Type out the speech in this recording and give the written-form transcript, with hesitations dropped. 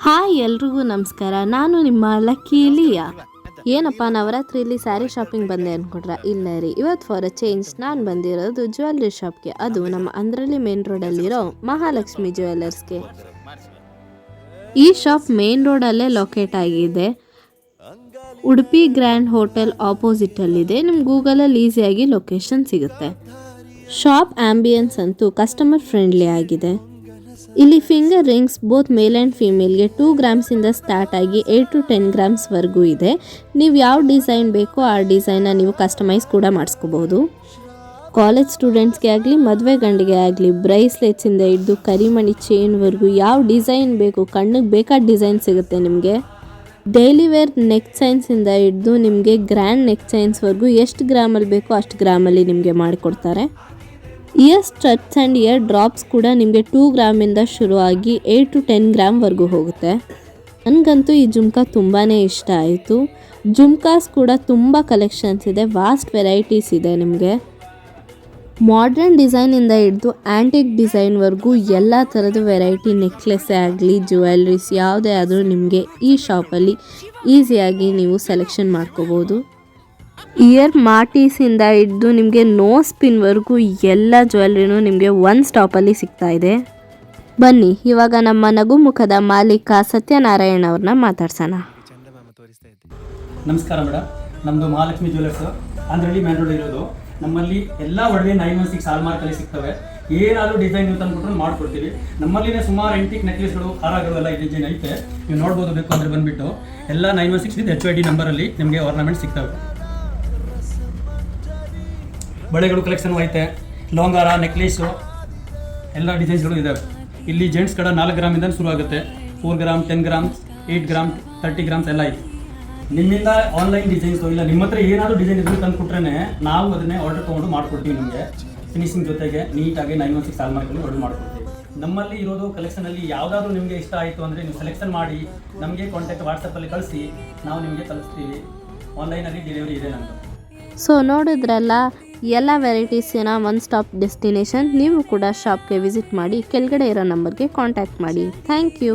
Hi ಎಲ್ರಿಗೂ ನಮಸ್ಕಾರ. ನಾನು ನಿಮ್ಮ ಲಕ್ಕಿ ಲಿಯಾ. ಏನಪ್ಪ ನವರಾತ್ರಿಯಲ್ಲಿ ಸ್ಯಾರಿ ಶಾಪಿಂಗ್ ಬಂದೆ ಅಂದ್ಕೊಂಡ್ರೆ ಇಲ್ಲ ರೀ, ಇವತ್ತು ಫಾರ್ ಅ ಚೇಂಜ್ ನಾನು ಬಂದಿರೋದು ಜ್ಯುವೆಲ್ರಿ ಶಾಪ್ಗೆ. ಅದು ನಮ್ಮ ಅಂದ್ರಳ್ಳಿ ಮೇನ್ ರೋಡಲ್ಲಿರೋ ಮಹಾಲಕ್ಷ್ಮಿ ಜ್ಯುವೆಲ್ಲರ್ಸ್ಗೆ. ಈ ಶಾಪ್ ಮೇನ್ ರೋಡಲ್ಲೇ ಲೊಕೇಟ್ ಆಗಿದೆ. ಉಡುಪಿ ಗ್ರ್ಯಾಂಡ್ ಹೋಟೆಲ್ ಆಪೋಸಿಟಲ್ಲಿದೆ. ನಿಮ್ಮ ಗೂಗಲಲ್ಲಿ ಈಸಿಯಾಗಿ ಲೊಕೇಶನ್ ಸಿಗುತ್ತೆ. ಶಾಪ್ ಆಂಬಿಯನ್ಸ್ ಅಂತೂ ಕಸ್ಟಮರ್ ಫ್ರೆಂಡ್ಲಿ ಆಗಿದೆ. ಇಲ್ಲಿ finger rings both male and ಫೀಮೇಲ್ಗೆ 2 ಗ್ರಾಮ್ಸಿಂದ ಸ್ಟಾರ್ಟ್ ಆಗಿ 8 to 10 ಗ್ರಾಮ್ಸ್ವರೆಗೂ ಇದೆ. ನೀವು ಯಾವ ಡಿಸೈನ್ ಬೇಕೋ ಆ ಡಿಸೈನ್ನ ನೀವು ಕಸ್ಟಮೈಸ್ ಕೂಡ ಮಾಡಿಸ್ಕೋಬಹುದು. ಕಾಲೇಜ್ ಸ್ಟೂಡೆಂಟ್ಸ್ಗೆ ಆಗಲಿ, ಮದುವೆ ಗಂಡಿಗೆ ಆಗಲಿ, ಬ್ರೈಸ್ಲೆಟ್ಸಿಂದ ಹಿಡಿದು ಕರಿಮಣಿ ಚೈನ್ವರೆಗೂ ಯಾವ ಡಿಸೈನ್ ಬೇಕು, ಕಣ್ಣಿಗೆ ಬೇಕಾದ ಡಿಸೈನ್ ಸಿಗುತ್ತೆ ನಿಮಗೆ. ಡೈಲಿ ವೇರ್ ನೆಕ್ ಚೈನ್ಸಿಂದ ಹಿಡಿದು ನಿಮಗೆ ಗ್ರ್ಯಾಂಡ್ ನೆಕ್ ಚೈನ್ಸ್ವರೆಗೂ ಎಷ್ಟು ಗ್ರಾಮಲ್ಲಿ ಬೇಕೋ ಅಷ್ಟು ಗ್ರಾಮಲ್ಲಿ ನಿಮಗೆ ಮಾಡಿಕೊಡ್ತಾರೆ. Year studs and year drops ಕೂಡ ನಿಮಗೆ 2 ಗ್ರಾಮಿಂದ ಶುರುವಾಗಿ 8 to 10 ಗ್ರಾಮ್ವರೆಗೂ ಹೋಗುತ್ತೆ. ನನಗಂತೂ ಈ ಜುಮ್ಕಾ ತುಂಬಾ ಇಷ್ಟ ಆಯಿತು. ಜುಮ್ಕಾಸ್ ಕೂಡ ತುಂಬ ಕಲೆಕ್ಷನ್ಸ್ ಇದೆ, ವಾಸ್ಟ್ ವೆರೈಟೀಸ್ ಇದೆ. ನಿಮಗೆ ಮಾಡ್ರನ್ ಡಿಸೈನಿಂದ ಹಿಡಿದು ಆ್ಯಂಟಿಕ್ ಡಿಸೈನ್ವರೆಗೂ ಎಲ್ಲ ಥರದ ವೆರೈಟಿ ನೆಕ್ಲೆಸ್ಸೇ ಆಗಲಿ, ಜ್ಯುವೆಲ್ರೀಸ್ ಯಾವುದೇ ಆದರೂ ನಿಮಗೆ ಈ ಶಾಪಲ್ಲಿ ಈಸಿಯಾಗಿ ನೀವು ಸೆಲೆಕ್ಷನ್ ಮಾಡ್ಕೋಬೋದು. ಇಯರ್ ಮಾಟೀಸಿಂದ ಹಿಡಿದು ನಿಮಗೆ ನೋ ಸ್ಪಿನ್ವರೆಗೂ ಎಲ್ಲ ಜ್ಯುವೆಲ್ರಿನೂ ನಿಮಗೆ ಒಂದು ಸ್ಟಾಪಲ್ಲಿ ಸಿಗ್ತಾ ಇದೆ. ಬನ್ನಿ ಇವಾಗ ನಮ್ಮ ನಗುಮುಖದ ಮಾಲೀಕ ಸತ್ಯನಾರಾಯಣ ಅವ್ರನ್ನ ಮಾತಾಡ್ಸೋಣ. ನಮಸ್ಕಾರ ಮೇಡಮ್, ನಮ್ಮದು ಮಹಾಲಕ್ಷ್ಮಿ ಜ್ಯುವೆಲ್ಲರ್ಸ್ ಅಂದ್ರಲ್ಲಿ ಮೇನ್ ರೋಡ್ ಇರೋದು. ನಮ್ಮಲ್ಲಿ ಎಲ್ಲ ಒಡವೆ 916 ಹಾಲ್ಮಾರ್ಕಲ್ಲಿ ಸಿಗ್ತವೆ. ಏನಾದರೂ ಡಿಸೈನ್ ನೀವು ತಂದುಬಿಟ್ರು ಮಾಡ್ಕೊಡ್ತೀವಿ. ನಮ್ಮಲ್ಲಿನೇ ಸುಮಾರು ಆಂಟಿಕ್ ನೆಕ್ಲೆಸ್ಗಳು, ಹಾರಗಳು ಎಲ್ಲ ಡಿಸೈನ್ ಐತೆ, ನೀವು ನೋಡ್ಬೋದು. ಬೇಕು ಅಂದರೆ ಬಂದುಬಿಟ್ಟು ಎಲ್ಲ 916 HYD ನಂಬರಲ್ಲಿ ನಿಮಗೆ ಆರ್ನಮೆಂಟ್ ಸಿಗ್ತವೆ. ಬಳೆಗಳು ಕಲೆಕ್ಷನ್ ಐತೆ, ಲಾಂಗಾರ, ನೆಕ್ಲೇಸು ಎಲ್ಲ ಡಿಸೈನ್ಸ್ಗಳು ಇದ್ದಾವೆ. ಇಲ್ಲಿ ಜೆಂಟ್ಸ್ ಕಡೆ 4 ಗ್ರಾಮಿಂದ ಶುರು ಆಗುತ್ತೆ. 4 ಗ್ರಾಮ್, 10 ಗ್ರಾಮ್ಸ್, 8 ಗ್ರಾಮ್, 30 ಗ್ರಾಮ್ಸ್ ಎಲ್ಲ ಐತೆ. ನಿಮ್ಮಿಂದ ಆನ್ಲೈನ್ ಡಿಸೈನ್ಸು ಇಲ್ಲ ನಿಮ್ಮ ಹತ್ರ ಏನಾದರೂ ಡಿಸೈನ್ ಇದ್ರೂ ತಂದು ಕೊಟ್ರೆ ನಾವು ಅದನ್ನೇ ಆರ್ಡರ್ ತೊಗೊಂಡು ಮಾಡ್ಕೊಡ್ತೀವಿ. ನಿಮಗೆ ಫಿನಿಶಿಂಗ್ ಜೊತೆಗೆ ನೀಟಾಗಿ 916 ಹಾಲ್ಮಾರ್ಕಲ್ಲಿ ಆರ್ಡರ್ ಮಾಡ್ಕೊಡ್ತೀವಿ. ನಮ್ಮಲ್ಲಿ ಇರೋದು ಕಲೆಕ್ಷನಲ್ಲಿ ಯಾವುದಾದ್ರೂ ನಿಮಗೆ ಇಷ್ಟ ಆಯಿತು ಅಂದರೆ ನೀವು ಸೆಲೆಕ್ಷನ್ ಮಾಡಿ ನಮಗೆ ಕಾಂಟ್ಯಾಕ್ಟ್ ವಾಟ್ಸಪ್ಪಲ್ಲಿ ಕಳಿಸಿ, ನಾವು ನಿಮಗೆ ತಲುಪಿಸ್ತೀವಿ. ಆನ್ಲೈನಲ್ಲಿ ಡೆಲಿವರಿ ಇದೆ ನಮ್ಮದು. ಸೊ ನೋಡಿದ್ರಲ್ಲ, ಎಲ್ಲ ವೆರೈಟೀಸಿನ ಒನ್ ಸ್ಟಾಪ್ ಡೆಸ್ಟಿನೇಷನ್. ನೀವು ಕೂಡ ಶಾಪ್ಗೆ ವಿಸಿಟ್ ಮಾಡಿ ಕೆಳಗಡೆ ಇರೋ ನಂಬರ್ಗೆ ಕಾಂಟ್ಯಾಕ್ಟ್ ಮಾಡಿ. Thank you.